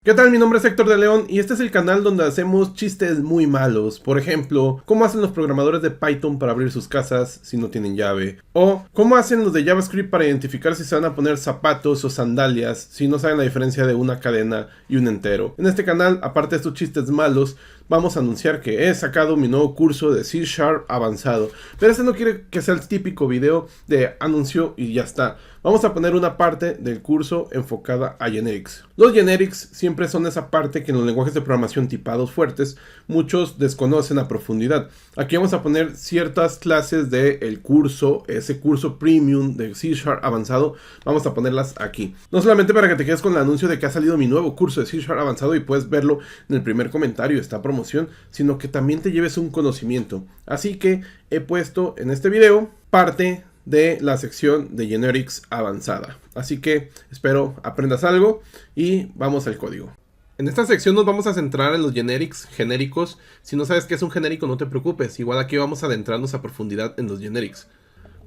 ¿Qué tal? Mi nombre es Héctor de León y este es el canal donde hacemos chistes muy malos. Por ejemplo, cómo hacen los programadores de Python para abrir sus casas si no tienen llave. O cómo hacen los de JavaScript para identificar si se van a poner zapatos o sandalias si no saben la diferencia de una cadena y un entero. En este canal, aparte de estos chistes malos, vamos a anunciar que he sacado mi nuevo curso de C# avanzado. Pero este no quiere que sea el típico video de anuncio y ya está. Vamos a poner una parte del curso enfocada a generics. Los generics siempre son esa parte que en los lenguajes de programación tipados fuertes muchos desconocen a profundidad. Aquí vamos a poner ciertas clases del curso, ese curso premium de C# avanzado, vamos a ponerlas aquí. No solamente para que te quedes con el anuncio de que ha salido mi nuevo curso de C# avanzado y puedes verlo en el primer comentario de esta promoción, sino que también te lleves un conocimiento. Así que he puesto en este video parte de la sección de generics avanzada. Así que espero aprendas algo y vamos al código. En esta sección nos vamos a centrar en los generics genéricos. Si no sabes qué es un genérico, no te preocupes. Igual aquí vamos a adentrarnos a profundidad en los generics.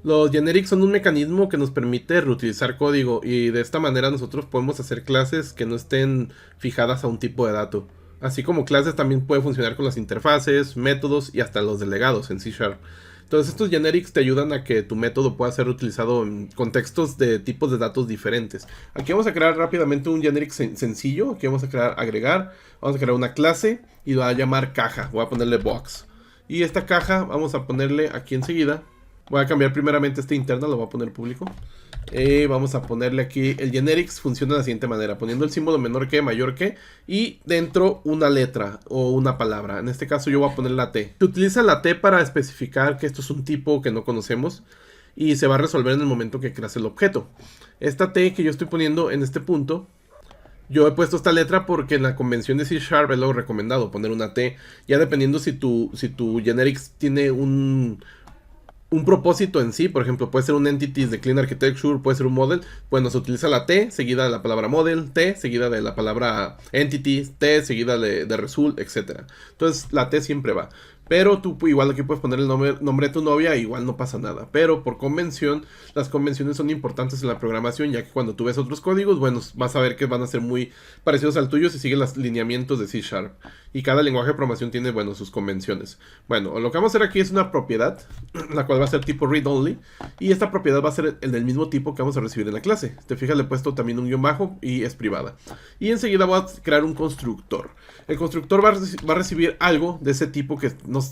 Los generics son un mecanismo que nos permite reutilizar código y de esta manera nosotros podemos hacer clases que no estén fijadas a un tipo de dato. Así como clases también puede funcionar con las interfaces, métodos y hasta los delegados en C#. Entonces estos generics te ayudan a que tu método pueda ser utilizado en contextos de tipos de datos diferentes. Aquí vamos a crear rápidamente un generic sencillo. Aquí vamos a crear agregar. Vamos a crear una clase y lo voy a llamar caja. Voy a ponerle box. Y esta caja vamos a ponerle aquí enseguida. Voy a cambiar primeramente este interno, lo voy a poner público. Vamos a ponerle aquí el generics, funciona de la siguiente manera, poniendo el símbolo menor que, mayor que, y dentro una letra o una palabra. En este caso yo voy a poner la T. Se utiliza la T para especificar que esto es un tipo que no conocemos y se va a resolver en el momento que creas el objeto. Esta T que yo estoy poniendo en este punto, yo he puesto esta letra porque en la convención de C# es lo recomendado, poner una T. Ya dependiendo si tu generics tiene un propósito en sí, por ejemplo, puede ser un entities de clean architecture, puede ser un model. Bueno, se utiliza la T seguida de la palabra model, T seguida de la palabra entity, T seguida de result, etc. Entonces la T siempre va. Pero tú igual aquí puedes poner el nombre de tu novia, igual no pasa nada. Pero por convención, las convenciones son importantes en la programación, ya que cuando tú ves otros códigos, bueno, vas a ver que van a ser muy parecidos al tuyo si siguen los lineamientos de C#. Y cada lenguaje de programación tiene, bueno, sus convenciones. Bueno, lo que vamos a hacer aquí es una propiedad, la cual va a ser tipo read-only. Y esta propiedad va a ser el del mismo tipo que vamos a recibir en la clase. Te fijas, le he puesto también un guión bajo y es privada. Y enseguida voy a crear un constructor. El constructor va a recibir algo de ese tipo que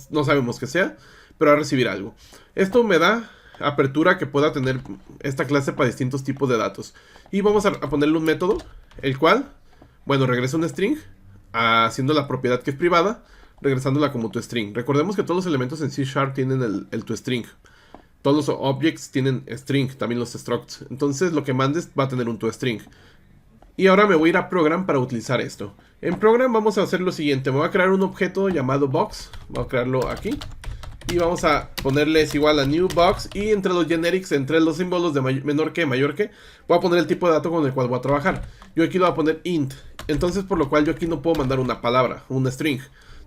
no sabemos qué sea, pero va a recibir algo. Esto me da apertura que pueda tener esta clase para distintos tipos de datos. Y vamos a ponerle un método, el cual, bueno, regresa un string, haciendo la propiedad que es privada, regresándola como toString. Recordemos que todos los elementos en C# tienen el toString. Todos los objects tienen string, también los structs. Entonces lo que mandes va a tener un toString. Y ahora me voy a ir a Program para utilizar esto. En Program vamos a hacer lo siguiente. Me voy a crear un objeto llamado Box. Voy a crearlo aquí. Y vamos a ponerles igual a New Box. Y entre los generics, entre los símbolos de menor que, mayor que, voy a poner el tipo de dato con el cual voy a trabajar. Yo aquí lo voy a poner int. Entonces por lo cual yo aquí no puedo mandar una palabra, un string.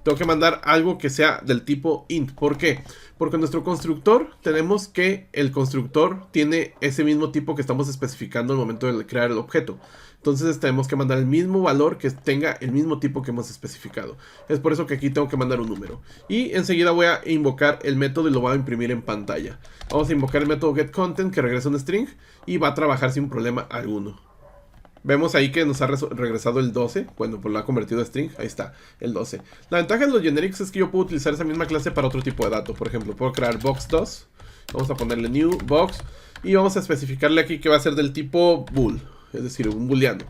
Tengo que mandar algo que sea del tipo int. ¿Por qué? Porque en nuestro constructor tenemos que el constructor tiene ese mismo tipo que estamos especificando al momento de crear el objeto. Entonces tenemos que mandar el mismo valor que tenga el mismo tipo que hemos especificado. Es por eso que aquí tengo que mandar un número. Y enseguida voy a invocar el método y lo voy a imprimir en pantalla. Vamos a invocar el método getContent que regresa un string y va a trabajar sin problema alguno. Vemos ahí que nos ha regresado el 12. Bueno, pues lo ha convertido a string. Ahí está, el 12. La ventaja de los generics es que yo puedo utilizar esa misma clase para otro tipo de dato. Por ejemplo, puedo crear box2. Vamos a ponerle new box. Y vamos a especificarle aquí que va a ser del tipo bool. Es decir, un booleano.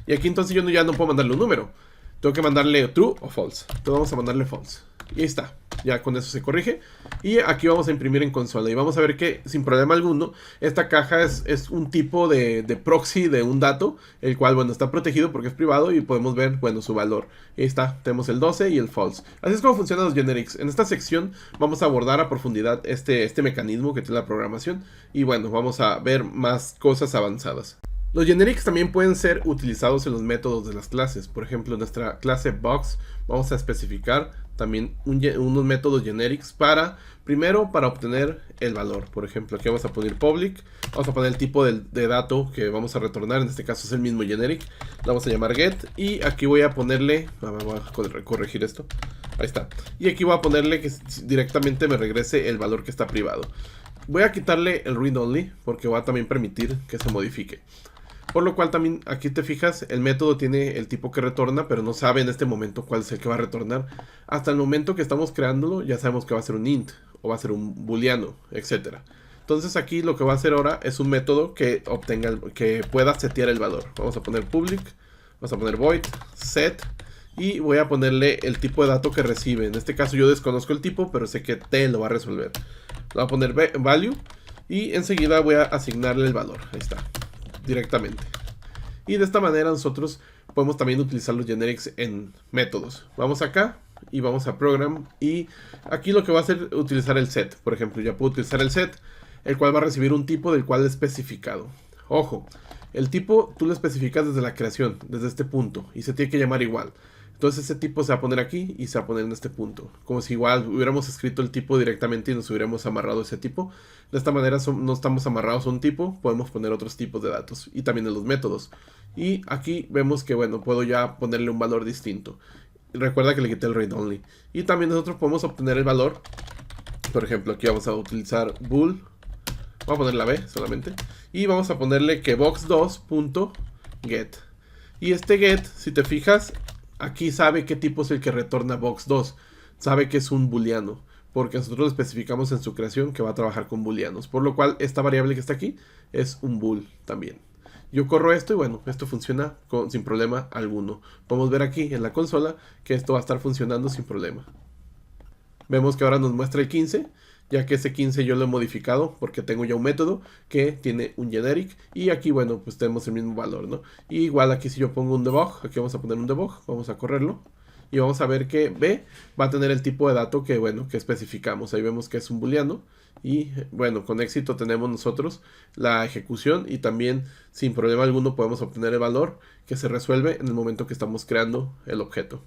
Y aquí entonces yo ya no puedo mandarle un número. Tengo que mandarle true o false. Entonces vamos a mandarle false. Y ahí está. Ya con eso se corrige. Y aquí vamos a imprimir en consola. Y vamos a ver que sin problema alguno, esta caja es un tipo de proxy de un dato. El cual, bueno, está protegido porque es privado. Y podemos ver, bueno, su valor. Ahí está. Tenemos el 12 y el false. Así es como funcionan los generics. En esta sección vamos a abordar a profundidad este mecanismo que tiene la programación. Y bueno, vamos a ver más cosas avanzadas. Los generics también pueden ser utilizados en los métodos de las clases. Por ejemplo, en nuestra clase box vamos a especificar también unos métodos generics primero para obtener el valor. Por ejemplo, aquí vamos a poner public, vamos a poner el tipo de dato que vamos a retornar, en este caso es el mismo generic, lo vamos a llamar get, y aquí voy a ponerle, voy a corregir esto, ahí está, y aquí voy a ponerle que directamente me regrese el valor que está privado. Voy a quitarle el read only porque va a también permitir que se modifique. Por lo cual también aquí te fijas, el método tiene el tipo que retorna, pero no sabe en este momento cuál es el que va a retornar. Hasta el momento que estamos creándolo ya sabemos que va a ser un int o va a ser un booleano, etc. Entonces aquí lo que va a hacer ahora es un método que que pueda setear el valor. Vamos a poner public, vamos a poner void, set, y voy a ponerle el tipo de dato que recibe. En este caso yo desconozco el tipo, pero sé que t lo va a resolver. Le voy a poner value y enseguida voy a asignarle el valor. Ahí está, directamente. Y de esta manera nosotros podemos también utilizar los generics en métodos. Vamos acá y vamos a program, y aquí lo que va a hacer es utilizar el set. Por ejemplo, ya puedo utilizar el set, el cual va a recibir un tipo del cual es especificado. Ojo, el tipo tú lo especificas desde la creación, desde este punto, y se tiene que llamar igual. Entonces ese tipo se va a poner aquí y se va a poner en este punto. Como si igual hubiéramos escrito el tipo directamente y nos hubiéramos amarrado ese tipo. De esta manera no estamos amarrados a un tipo, podemos poner otros tipos de datos. Y también en los métodos. Y aquí vemos que bueno, puedo ya ponerle un valor distinto. Recuerda que le quité el read only. Y también nosotros podemos obtener el valor. Por ejemplo, aquí vamos a utilizar bool. Vamos a poner la B solamente. Y vamos a ponerle que box2.get. Y este get, si te fijas, aquí sabe qué tipo es el que retorna box2. Sabe que es un booleano, porque nosotros lo especificamos en su creación que va a trabajar con booleanos. Por lo cual esta variable que está aquí es un bool también. Yo corro esto y bueno, esto funciona sin problema alguno. Podemos ver aquí en la consola que esto va a estar funcionando sin problema. Vemos que ahora nos muestra el 15, ya que ese 15 yo lo he modificado porque tengo ya un método que tiene un generic, y aquí bueno, pues tenemos el mismo valor, ¿no? Y igual aquí si yo pongo un debug, aquí vamos a poner un debug, vamos a correrlo y vamos a ver que B va a tener el tipo de dato que bueno, que especificamos. Ahí vemos que es un booleano y bueno, con éxito tenemos nosotros la ejecución, y también sin problema alguno podemos obtener el valor que se resuelve en el momento que estamos creando el objeto.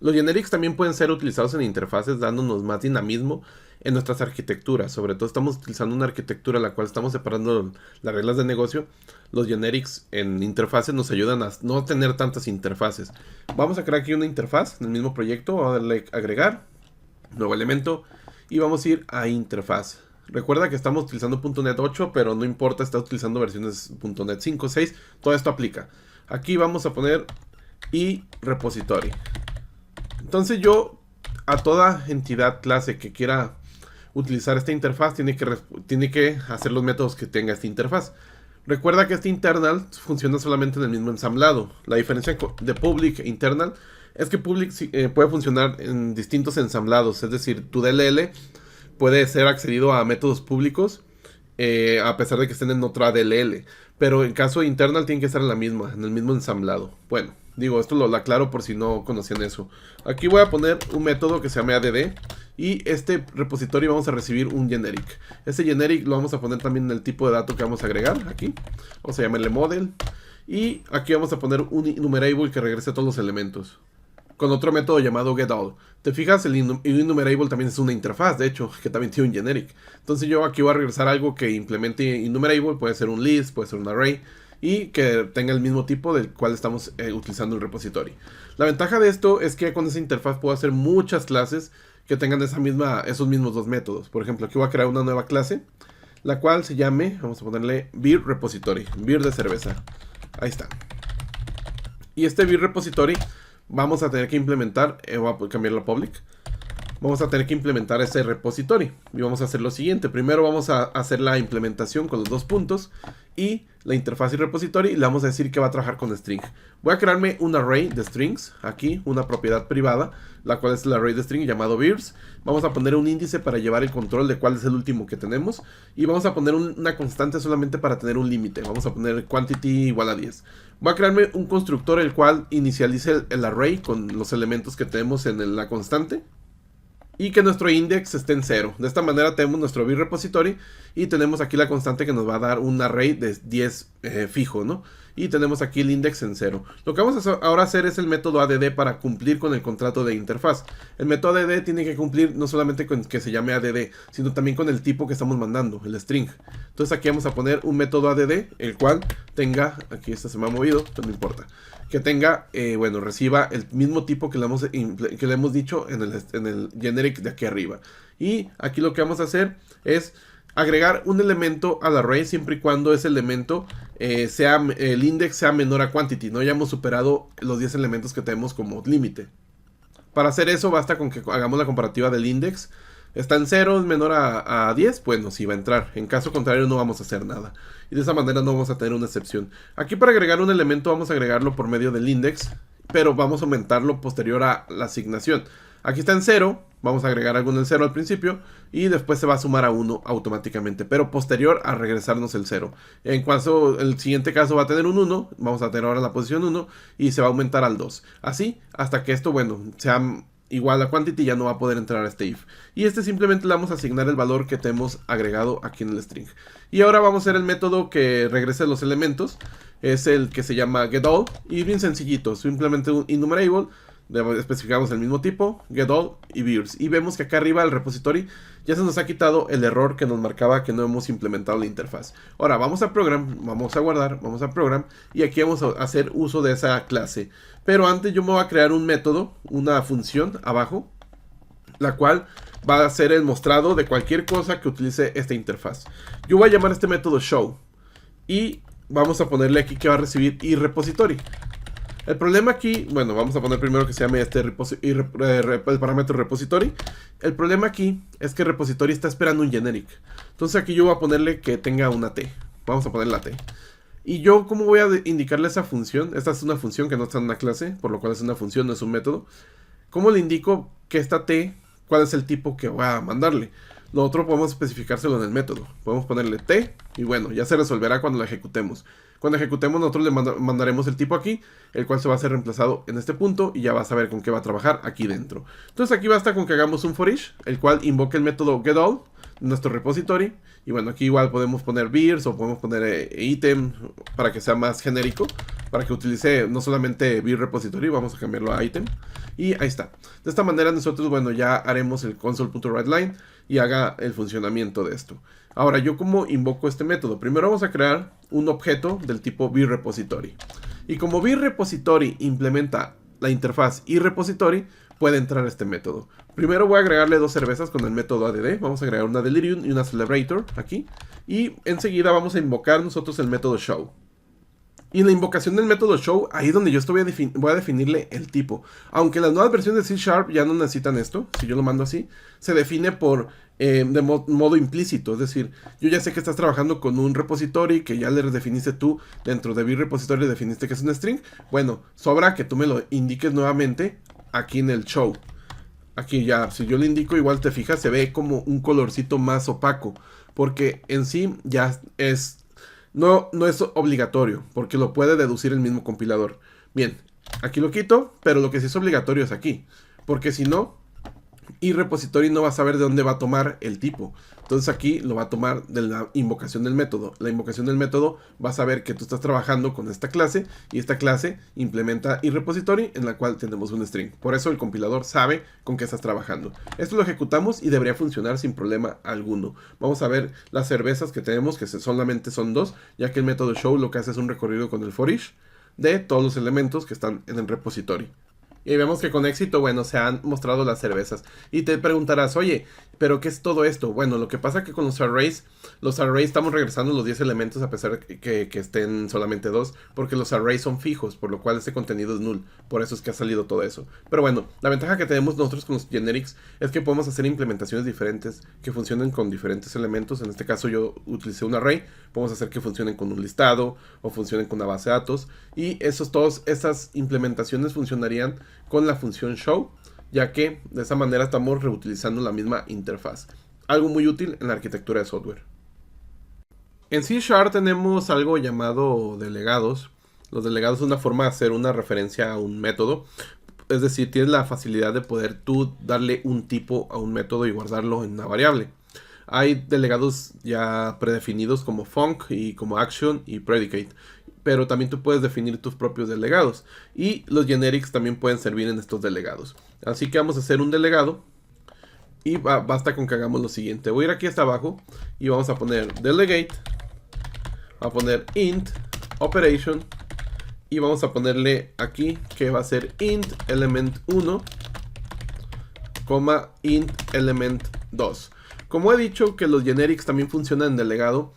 Los generics también pueden ser utilizados en interfaces, dándonos más dinamismo en nuestras arquitecturas. Sobre todo estamos utilizando una arquitectura en la cual estamos separando las reglas de negocio. Los generics en interfaces nos ayudan a no tener tantas interfaces. Vamos a crear aquí una interfaz en el mismo proyecto. Vamos a darle agregar, nuevo elemento, y vamos a ir a interfaz. Recuerda que estamos utilizando .NET 8, pero no importa, está utilizando versiones .NET 5, 6, todo esto aplica. Aquí vamos a poner y repository. Entonces yo, a toda entidad clase que quiera utilizar esta interfaz, tiene que hacer los métodos que tenga esta interfaz. Recuerda que este internal funciona solamente en el mismo ensamblado. La diferencia de public e internal es que public puede funcionar en distintos ensamblados. Es decir, tu DLL puede ser accedido a métodos públicos a pesar de que estén en otra DLL. Pero en caso de internal tiene que estar en la misma, en el mismo ensamblado. Bueno, digo, esto lo aclaro por si no conocían eso. Aquí voy a poner un método que se llame add, y este repositorio vamos a recibir un generic. Este generic lo vamos a poner también en el tipo de dato que vamos a agregar aquí. Vamos a llamarle model, y aquí vamos a poner un enumerable que regrese todos los elementos, con otro método llamado getAll. Te fijas, el enumerable también es una interfaz, de hecho, que también tiene un generic. Entonces yo aquí voy a regresar algo que implemente enumerable, puede ser un list, puede ser un array, y que tenga el mismo tipo del cual estamos utilizando el repository. La ventaja de esto es que con esa interfaz puedo hacer muchas clases que tengan esos mismos dos métodos. Por ejemplo, aquí voy a crear una nueva clase, la cual se llame, vamos a ponerle beer repository, beer de cerveza. Ahí está. Y este beer repository vamos a tener que implementar, voy a cambiarlo a public. Vamos a tener que implementar ese repository y vamos a hacer lo siguiente. Primero vamos a hacer la implementación con los dos puntos y la interfaz y repository, y le vamos a decir que va a trabajar con string. Voy a crearme un array de strings, aquí una propiedad privada, la cual es el array de string llamado beers. Vamos a poner un índice para llevar el control de cuál es el último que tenemos, y vamos a poner una constante solamente para tener un límite. Vamos a poner quantity igual a 10. Voy a crearme un constructor el cual inicialice el array con los elementos que tenemos en la constante, y que nuestro index esté en 0. De esta manera tenemos nuestro beer repository y tenemos aquí la constante que nos va a dar un array de 10 fijo, ¿no? Y tenemos aquí el index en 0. Lo que vamos a ahora hacer es el método add para cumplir con el contrato de interfaz. El método add tiene que cumplir no solamente con que se llame add, sino también con el tipo que estamos mandando, el string. Entonces aquí vamos a poner un método add, el cual tenga, aquí esta se me ha movido, pero no importa, que tenga, bueno, reciba el mismo tipo que le hemos dicho en el generic de aquí arriba. Y aquí lo que vamos a hacer es agregar un elemento al array siempre y cuando ese elemento el index sea menor a quantity, no hayamos superado los 10 elementos que tenemos como límite. Para hacer eso basta con que hagamos la comparativa del index. Está en 0, es menor a 10, bueno, sí va a entrar. En caso contrario no vamos a hacer nada. Y de esa manera no vamos a tener una excepción. Aquí para agregar un elemento vamos a agregarlo por medio del index, pero vamos a aumentarlo posterior a la asignación. Aquí está en 0, vamos a agregar algo en el 0 al principio y después se va a sumar a 1 automáticamente, pero posterior a regresarnos el 0. En cuanto el siguiente caso va a tener un 1, vamos a tener ahora la posición 1 y se va a aumentar al 2. Así hasta que esto, bueno, sea igual a quantity, ya no va a poder entrar a este if. Y simplemente le vamos a asignar el valor que tenemos agregado aquí en el string. Y ahora vamos a hacer el método que regrese los elementos. Es el que se llama getAll y bien sencillito, simplemente un enumerable. Especificamos el mismo tipo, getAll y beers. Y vemos que acá arriba el repository ya se nos ha quitado el error que nos marcaba que no hemos implementado la interfaz. Ahora vamos a program, vamos a guardar, vamos a program y aquí vamos a hacer uso de esa clase. Pero antes yo me voy a crear un método, una función abajo, la cual va a ser el mostrado de cualquier cosa que utilice esta interfaz. Yo voy a llamar este método show y vamos a ponerle aquí que va a recibir iRepository. El problema aquí, bueno, vamos a poner primero que se llame el parámetro repository. El problema aquí es que el repository está esperando un generic. Entonces aquí yo voy a ponerle que tenga una T. Vamos a ponerle la T. Y yo, ¿cómo voy a indicarle esa función? Esta es una función que no está en una clase, por lo cual es una función, no es un método. ¿Cómo le indico que esta T, cuál es el tipo que voy a mandarle? Lo otro podemos especificárselo en el método. Podemos ponerle T y bueno, ya se resolverá cuando la ejecutemos. Cuando ejecutemos nosotros le mandaremos el tipo aquí, el cual se va a ser reemplazado en este punto y ya va a saber con qué va a trabajar aquí dentro. Entonces aquí basta con que hagamos un for-each, el cual invoque el método getAll, nuestro repository. Y bueno, aquí igual podemos poner beers o podemos poner item para que sea más genérico, para que utilice no solamente beer repository, vamos a cambiarlo a item. Y ahí está. De esta manera nosotros, bueno, ya haremos el console.writeLine y haga el funcionamiento de esto. Ahora, ¿yo cómo invoco este método? Primero vamos a crear un objeto del tipo beerRepository. Y como beerRepository implementa la interfaz iRepository, puede entrar este método. Primero voy a agregarle dos cervezas con el método add. Vamos a agregar una delirium y una celebrator aquí. Y enseguida vamos a invocar nosotros el método show. Y en la invocación del método show, ahí es donde yo voy a definirle el tipo. Aunque las nuevas versiones de C# ya no necesitan esto, si yo lo mando así, se define por modo implícito. Es decir, yo ya sé que estás trabajando con un repository que ya le definiste tú dentro de beerRepository, definiste que es un string. Bueno, sobra que tú me lo indiques nuevamente aquí en el show. Aquí ya, si yo le indico, igual te fijas, se ve como un colorcito más opaco. Porque en sí ya es... No es obligatorio, porque lo puede deducir el mismo compilador. Bien, aquí lo quito, pero lo que sí es obligatorio es aquí. Porque si no, iRepository no va a saber de dónde va a tomar el tipo. Entonces aquí lo va a tomar de la invocación del método. La invocación del método va a saber que tú estás trabajando con esta clase y esta clase implementa iRepository en la cual tenemos un string. Por eso el compilador sabe con qué estás trabajando. Esto lo ejecutamos y debería funcionar sin problema alguno. Vamos a ver las cervezas que tenemos, que solamente son dos, ya que el método show lo que hace es un recorrido con el for-each de todos los elementos que están en el repository. Y vemos que con éxito, bueno, se han mostrado las cervezas. Y te preguntarás, oye, ¿pero qué es todo esto? Bueno, lo que pasa es que con los arrays estamos regresando los 10 elementos a pesar de que estén solamente 2. Porque los arrays son fijos, por lo cual este contenido es null. Por eso es que ha salido todo eso. Pero bueno, la ventaja que tenemos nosotros con los generics es que podemos hacer implementaciones diferentes que funcionen con diferentes elementos. En este caso yo utilicé un array. Podemos hacer que funcionen con un listado o funcionen con una base de datos. Y esas implementaciones funcionarían con la función show, ya que de esa manera estamos reutilizando la misma interfaz. Algo muy útil en la arquitectura de software. En C# tenemos algo llamado delegados. Los delegados es una forma de hacer una referencia a un método. Es decir, tienes la facilidad de poder tú darle un tipo a un método y guardarlo en una variable. Hay delegados ya predefinidos como func y como action y predicate, pero también tú puedes definir tus propios delegados, y los generics también pueden servir en estos delegados. Así que vamos a hacer un delegado, y basta con que hagamos lo siguiente. Voy a ir aquí hasta abajo y vamos a poner delegate, a poner int operation, y vamos a ponerle aquí que va a ser int element 1, int element 2. Como he dicho que los generics también funcionan en delegado,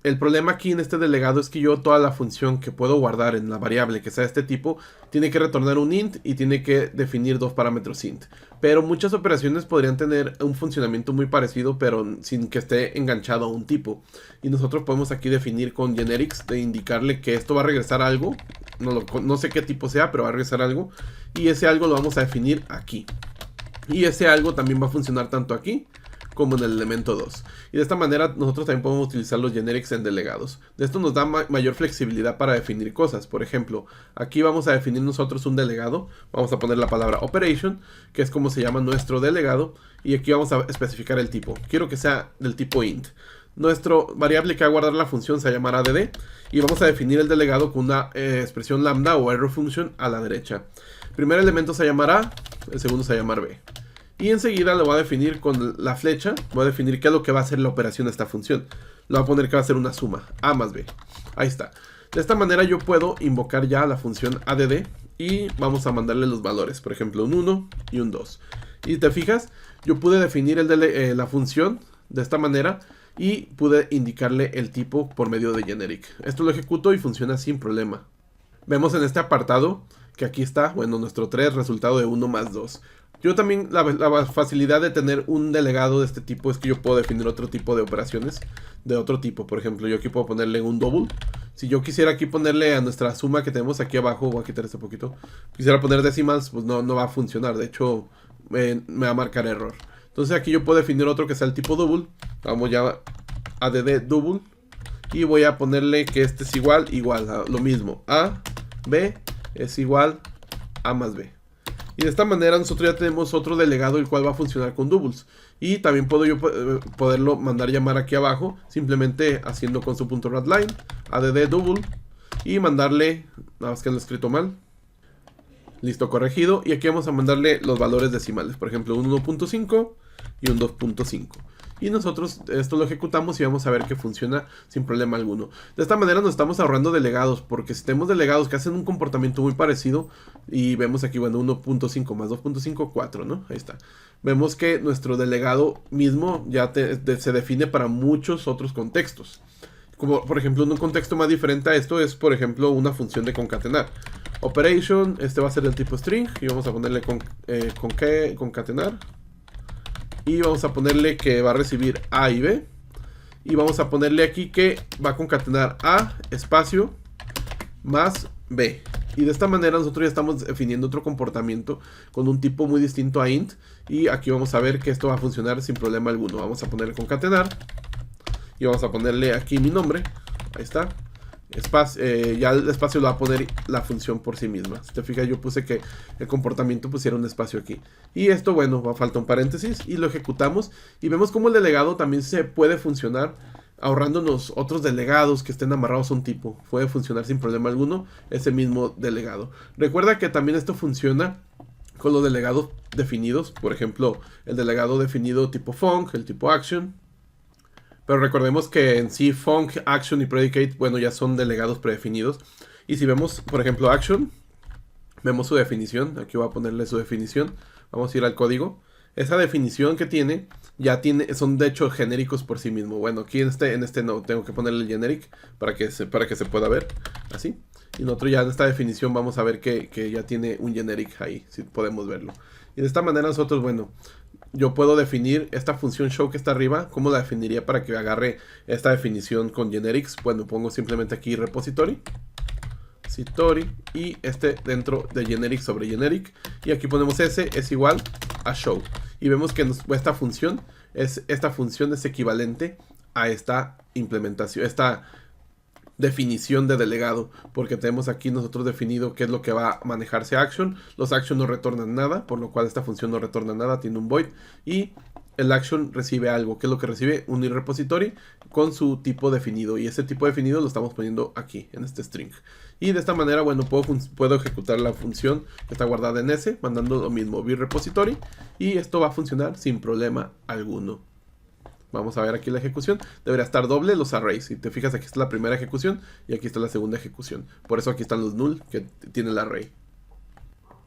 el problema aquí en este delegado es que yo toda la función que puedo guardar en la variable que sea de este tipo, tiene que retornar un int y tiene que definir dos parámetros int. Pero muchas operaciones podrían tener un funcionamiento muy parecido, pero sin que esté enganchado a un tipo. Y nosotros podemos aquí definir con generics, de indicarle que esto va a regresar algo. No sé qué tipo sea, pero va a regresar algo. Y ese algo lo vamos a definir aquí. Y ese algo también va a funcionar tanto aquí como en el elemento 2. Y de esta manera nosotros también podemos utilizar los generics en delegados. De esto nos da mayor flexibilidad para definir cosas. Por ejemplo, aquí vamos a definir nosotros un delegado. Vamos a poner la palabra operation, que es como se llama nuestro delegado. Y aquí vamos a especificar el tipo. Quiero que sea del tipo int. Nuestro variable que va a guardar la función se llamará dd. Y vamos a definir el delegado con una expresión lambda o arrow function a la derecha. El primer elemento se llamará, el segundo se va a llamar b. Y enseguida lo voy a definir con la flecha. Voy a definir qué es lo que va a hacer la operación de esta función. Le voy a poner que va a ser una suma, a más b. Ahí está. De esta manera yo puedo invocar ya la función add. Y vamos a mandarle los valores. Por ejemplo, un 1 y un 2. Y te fijas, yo pude definir la función de esta manera. Y pude indicarle el tipo por medio de generic. Esto lo ejecuto y funciona sin problema. Vemos en este apartado que aquí está, bueno, nuestro 3, resultado de 1 más 2. Yo también, la facilidad de tener un delegado de este tipo es que yo puedo definir otro tipo de operaciones de otro tipo. Por ejemplo, yo aquí puedo ponerle un double. Si yo quisiera aquí ponerle a nuestra suma que tenemos aquí abajo, voy a quitar este poquito, quisiera poner decimals, pues no va a funcionar. De hecho, me va a marcar error. Entonces aquí yo puedo definir otro que sea el tipo double. Vamos ya a add double. Y voy a ponerle que este es igual a lo mismo. A, B es igual a más B. Y de esta manera nosotros ya tenemos otro delegado el cual va a funcionar con doubles. Y también puedo yo poderlo mandar llamar aquí abajo, simplemente haciendo con su punto .writeLine, add double, y mandarle, nada más que lo he escrito mal. Listo, corregido. Y aquí vamos a mandarle los valores decimales, por ejemplo un 1.5 y un 2.5. Y nosotros esto lo ejecutamos y vamos a ver que funciona sin problema alguno. De esta manera nos estamos ahorrando delegados, porque si tenemos delegados que hacen un comportamiento muy parecido, y vemos aquí, bueno, 1.5 más 2.5, 4, ¿no? Ahí está. Vemos que nuestro delegado mismo ya se define para muchos otros contextos. Como por ejemplo, un contexto más diferente a esto es, por ejemplo, una función de concatenar. Operation, este va a ser del tipo string, y vamos a ponerle concatenar. Y vamos a ponerle que va a recibir A y B. Y vamos a ponerle aquí que va a concatenar A, espacio, más B. Y de esta manera nosotros ya estamos definiendo otro comportamiento con un tipo muy distinto a int. Y aquí vamos a ver que esto va a funcionar sin problema alguno. Vamos a ponerle concatenar. Y vamos a ponerle aquí mi nombre. Ahí está. Ya el espacio lo va a poner la función por sí misma. Si te fijas, yo puse que el comportamiento pusiera un espacio aquí. Y esto, bueno, va a falta un paréntesis y lo ejecutamos. Y vemos cómo el delegado también se puede funcionar ahorrándonos otros delegados que estén amarrados a un tipo. Puede funcionar sin problema alguno ese mismo delegado. Recuerda que también esto funciona con los delegados definidos. Por ejemplo, el delegado definido tipo func, el tipo action. Pero recordemos que en sí func, action y predicate, bueno, ya son delegados predefinidos. Y si vemos, por ejemplo, action, vemos su definición. Aquí voy a ponerle su definición. Vamos a ir al código. Esa definición que tiene, son de hecho genéricos por sí mismo. Bueno, aquí en este no, tengo que ponerle el generic para que se pueda ver. Así. Y nosotros ya en esta definición vamos a ver que ya tiene un generic ahí, si podemos verlo. Y de esta manera nosotros, bueno, yo puedo definir esta función show que está arriba. ¿Cómo la definiría para que agarre esta definición con generics? Bueno, pongo simplemente aquí repository. Y dentro de generic sobre generic. Y aquí ponemos s es igual a show. Y vemos que esta función es equivalente a esta implementación, esta definición de delegado, porque tenemos aquí nosotros definido qué es lo que va a manejarse action. Los action no retornan nada, por lo cual esta función no retorna nada, tiene un void. Y el action recibe algo. ¿Qué es lo que recibe? Un repository con su tipo definido. Y ese tipo definido lo estamos poniendo aquí, en este string. Y de esta manera, bueno, puedo ejecutar la función que está guardada en ese, mandando lo mismo, repository. Y esto va a funcionar sin problema alguno. Vamos a ver aquí la ejecución. Debería estar doble los arrays. Si te fijas, aquí está la primera ejecución y aquí está la segunda ejecución. Por eso aquí están los null que tiene el array.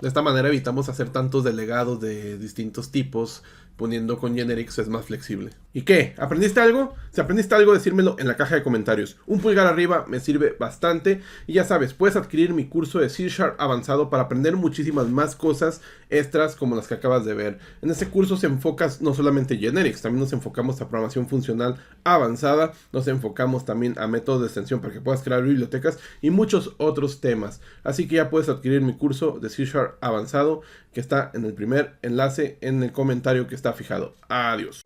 De esta manera evitamos hacer tantos delegados de distintos tipos. Poniendo con generics es más flexible. ¿Y qué? ¿Aprendiste algo? Si aprendiste algo, decírmelo en la caja de comentarios. Un pulgar arriba me sirve bastante. Y ya sabes, puedes adquirir mi curso de C# avanzado para aprender muchísimas más cosas extras como las que acabas de ver. En este curso se enfoca no solamente generics, también nos enfocamos a programación funcional avanzada. Nos enfocamos también a métodos de extensión para que puedas crear bibliotecas y muchos otros temas. Así que ya puedes adquirir mi curso de C# avanzado, que está en el primer enlace en el comentario que está fijado. Adiós.